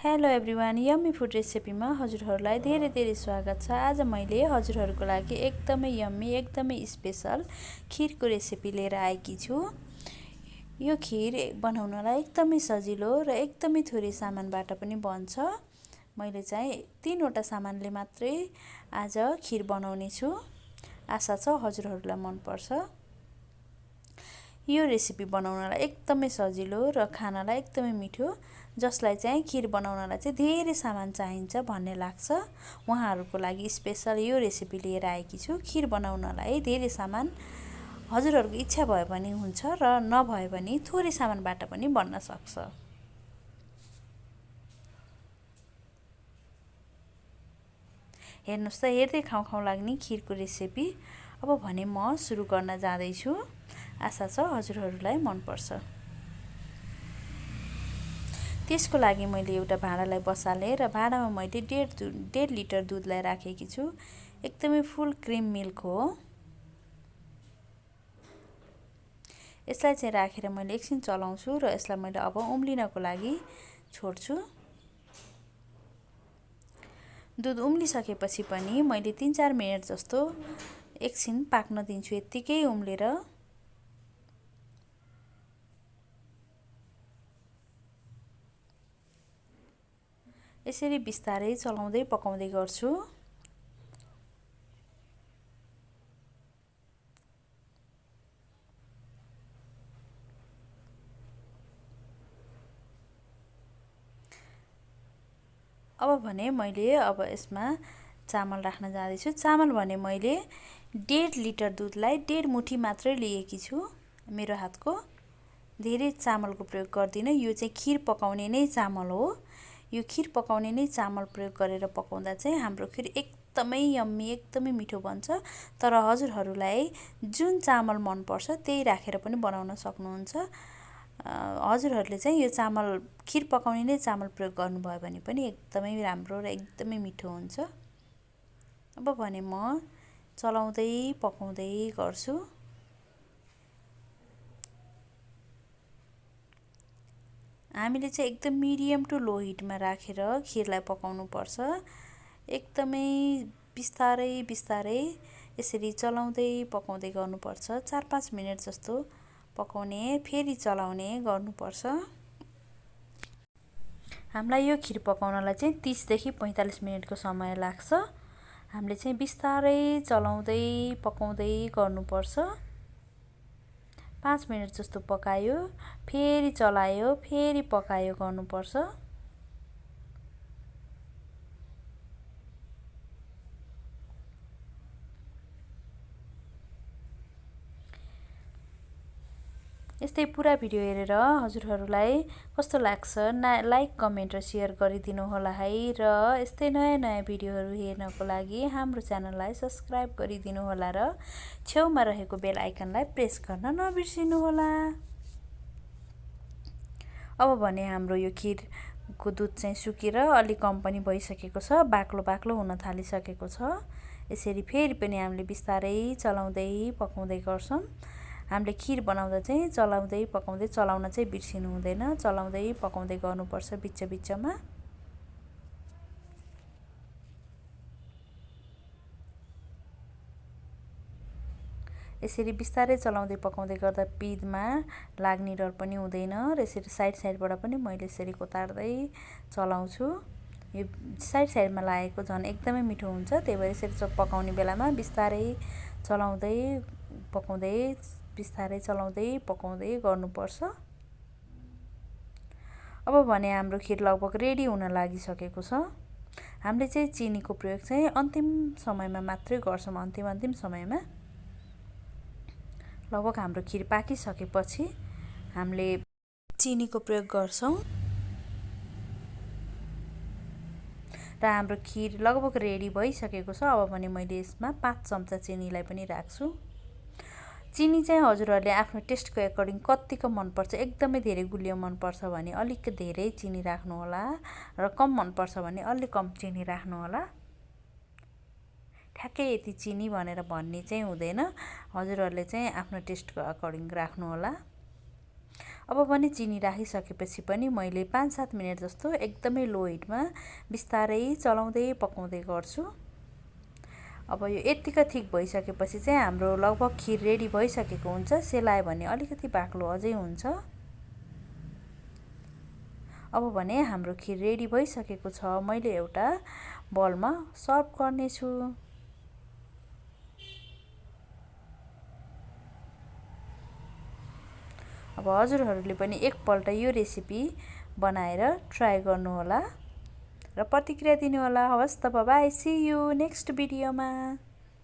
Hello everyone, yummy food रेसिपीमा हजुरहरूलाई धेरै धेरै स्वागत छ। आज मैले हजुरहरूको लागि एकदमै यम्मी एकदमै स्पेशल खिरको रेसिपी लिएर आएकी छु। यो खिर बनाउनलाई एकदमै सजिलो र एकदमै थोरै सामानबाट पनि बन्छ। मैले चाहिँ 3वटा सामानले मात्रै आज खिर बनाउने छु। आशा छ हजुरहरूलाई मनपर्छ। यो रेसिपी बनाउनलाई एकदमै सजिलो र खानलाई एकदमै मिठो, जसलाई चाहिँ खिर बनाउनलाई चाहिँ धेरै सामान चाहिन्छ भन्ने लाग्छ, उहाँहरूको लागि स्पेशल यो रेसिपी लिएर आएकी छु। खिर बनाउनलाई धेरै सामान हजुरहरूको इच्छा भए पनि हुन्छ र नभए पनि थोरै सामानबाट पनि बन्न सक्छ। हेर्नुहोस् त, हेर्दै खाउँ खाउँ लाग्ने खिरको रेसिपी। अब भने म सुरु गर्न जाँदैछु। आशा छ हजुरहरूलाई मनपर्छ। त्यसको लागि मैले एउटा भाँडालाई बसालेँ र भाँडामा मैले 1.5 लिटर दुधलाई राखेकी छु। एकदमै फुल क्रिम मिल्क हो। यसलाई चाहिँ राखेर मैले एकछिन चलाउँछु र यसलाई मैले अब उम्लिनको लागि छोड्छु। दुध उम्लिसकेपछि पनि मैले 3-4 मिनेट जस्तो एकछिन पाक्न दिन्छु। यत्तिकै उम्लेर यसरी बिस्तारै चलाउँदै पकाउँदै गर्छु। अब भने मैले यसमा चामल राख्न जाँदैछु। चामल भने मैले 1.5 लिटर दुधलाई 1.5 मुठी मात्रै लिएकी छु। मेरो हातको धेरै चामलको प्रयोग गर्दिनँ। यो चाहिँ खिर पकाउने नै चामल हो। यो खिर पकाउने नै चामल प्रयोग गरेर पकाउँदा चाहिँ हाम्रो खिर एकदमै यम्मी एकदमै मिठो बन्छ। तर हजुरहरूलाई जुन चामल मनपर्छ त्यही राखेर पनि बनाउन सक्नुहुन्छ। हजुरहरूले चाहिँ यो चामल खिर पकाउने नै चामल प्रयोग गर्नुभयो भने पनि एकदमै राम्रो र एकदमै मिठो हुन्छ। अब भने म चलाउँदै पकाउँदै गर्छु। हामीले चाहिँ एकदम मिडियम टु लो हिटमा राखेर खिरलाई पकाउनु पर्छ। एकदमै बिस्तारै बिस्तारै यसरी चलाउँदै पकाउँदै गर्नुपर्छ। 4-5 मिनेट जस्तो पकाउने, फेरि चलाउने गर्नुपर्छ। हामीलाई यो खिर पकाउनलाई चाहिँ 30 देखि 45 मिनेटको समय लाग्छ। हामीले चाहिँ बिस्तारै चलाउँदै पकाउँदै गर्नुपर्छ। 5 मिनेट जस्तो पकायो, फेरि चलायो, फेरि पकायो गर्नुपर्छ। यस्तै पुरा भिडियो हेरेर हजुरहरूलाई कस्तो लाग्छ लाइक, कमेन्ट र सेयर गरिदिनु होला है। र यस्तै नयाँ नयाँ भिडियोहरू हेर्नको लागि हाम्रो च्यानललाई सब्स्क्राइब गरिदिनु होला र छेउमा रहेको बेल आइकनलाई प्रेस गर्न नबिर्सिनु होला। अब भने हाम्रो यो खिरको दुध चाहिँ सुकेर अलि कम पनि भइसकेको छ, बाक्लो बाक्लो हुन थालिसकेको छ। यसरी फेरि पनि हामीले बिस्तारै चलाउँदै पकाउँदै गर्छौँ। हामीले खिर बनाउँदा चाहिँ चलाउँदै पकाउँदै, चलाउन चाहिँ बिर्सिनु हुँदैन, चलाउँदै पकाउँदै गर्नुपर्छ बिच बिचमा। यसरी बिस्तारै चलाउँदै पकाउँदै गर्दा पिँधमा लाग्ने डर पनि हुँदैन। र यसरी साइडबाट पनि मैले यसरी कोतार्दै चलाउँछु। यो साइडमा लागेको झन् एकदमै मिठो हुन्छ। त्यही भएर यसरी पकाउने बेलामा बिस्तारै चलाउँदै पकाउँदै, बिस्तारै चलाउँदै पकाउँदै गर्नुपर्छ। अब भने हाम्रो खिर लगभग रेडी हुन लागिसकेको छ। हामीले चाहिँ चिनीको प्रयोग चाहिँ अन्तिम समयमा मात्रै गर्छौँ। अन्तिम समयमा लगभग हाम्रो खिर पाकिसकेपछि हामीले चिनीको प्रयोग गर्छौँ। र हाम्रो खिर लगभग रेडी भइसकेको छ। अब भने मैले यसमा 5 चम्चा चिनीलाई पनि राख्छु। चिनी चाहिँ हजुरहरूले आफ्नो टेस्टको एकर्डिङ कतिको मनपर्छ, एकदमै धेरै गुलियो मनपर्छ भने अलिक धेरै चिनी राख्नुहोला र कम मनपर्छ भने अलिक कम चिनी राख्नुहोला। ठ्याक्कै यति चिनी भनेर भन्ने चाहिँ हुँदैन। हजुरहरूले चाहिँ आफ्नो टेस्टको एकर्डिङ राख्नुहोला। अब पनि चिनी राखिसकेपछि पनि मैले 5-7 मिनेट जस्तो एकदमै लो हिटमा बिस्तारै चलाउँदै पकाउँदै गर्छु। अब यो यतिका थिक भइसकेपछि चाहिँ हाम्रो लगभग खिर रेडी भइसकेको हुन्छ। सेलायो भने अलिकति बाक्लो अझै हुन्छ। अब भने हाम्रो खिर रेडी भइसकेको छ। मैले एउटा बलमा सर्भ गर्नेछु। अब हजुरहरूले पनि एकपल्ट यो रेसिपी बनाएर ट्राई गर्नुहोला र प्रतिक्रिया दिनुहोला। हवस् त, बाइ, सी यू नेक्स्ट भिडियोमा।